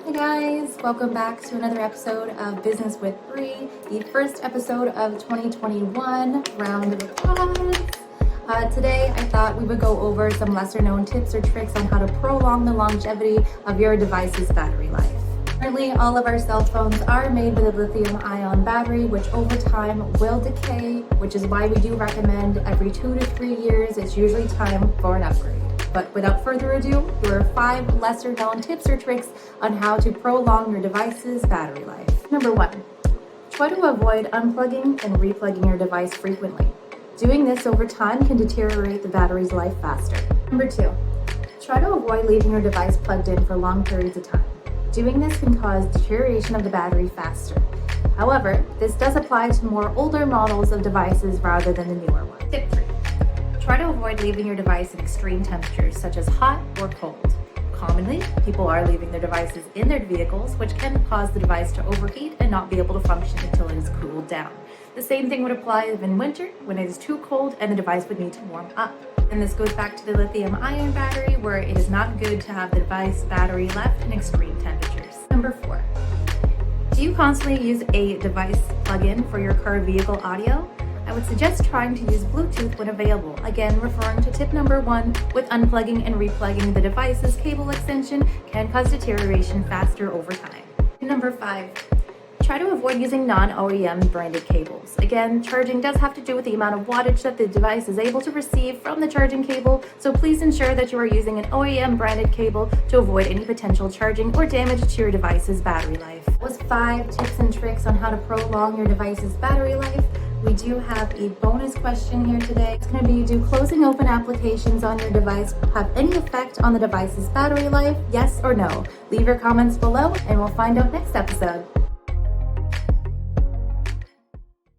Hey guys, welcome back to another episode of Business with Brie, the first episode of 2021. Round of applause. Today I thought we would go over some lesser known tips or tricks on how to prolong the longevity of your device's battery life. Currently, all of our cell phones are made with a lithium-ion battery, which over time will decay, which is why we do recommend every 2 to 3 years it's usually time for an upgrade. But without further ado, here are 5 lesser known tips or tricks on how to prolong your device's battery life. Number 1, try to avoid unplugging and replugging your device frequently. Doing this over time can deteriorate the battery's life faster. Number 2, try to avoid leaving your device plugged in for long periods of time. Doing this can cause deterioration of the battery faster. However, this does apply to more older models of devices rather than the newer ones. Tip 3. Try to avoid leaving your device in extreme temperatures such as hot or cold. Commonly, people are leaving their devices in their vehicles, which can cause the device to overheat and not be able to function until it is cooled down. The same thing would apply in winter when it is too cold and the device would need to warm up. And this goes back to the lithium-ion battery, where it is not good to have the device battery left in extreme temperatures. Number 4, do you constantly use a device plug-in for your car vehicle audio? I would suggest trying to use Bluetooth when available. Again, referring to tip number 1, with unplugging and replugging the device's cable extension can cause deterioration faster over time. Number 5, try to avoid using non-OEM branded cables. Again, charging does have to do with the amount of wattage that the device is able to receive from the charging cable, so please ensure that you are using an OEM branded cable to avoid any potential charging or damage to your device's battery life. That was 5 tips and tricks on how to prolong your device's battery life. We do have a bonus question here today. It's going to be, do closing open applications on your device have any effect on the device's battery life? Yes or no? Leave your comments below and we'll find out next episode.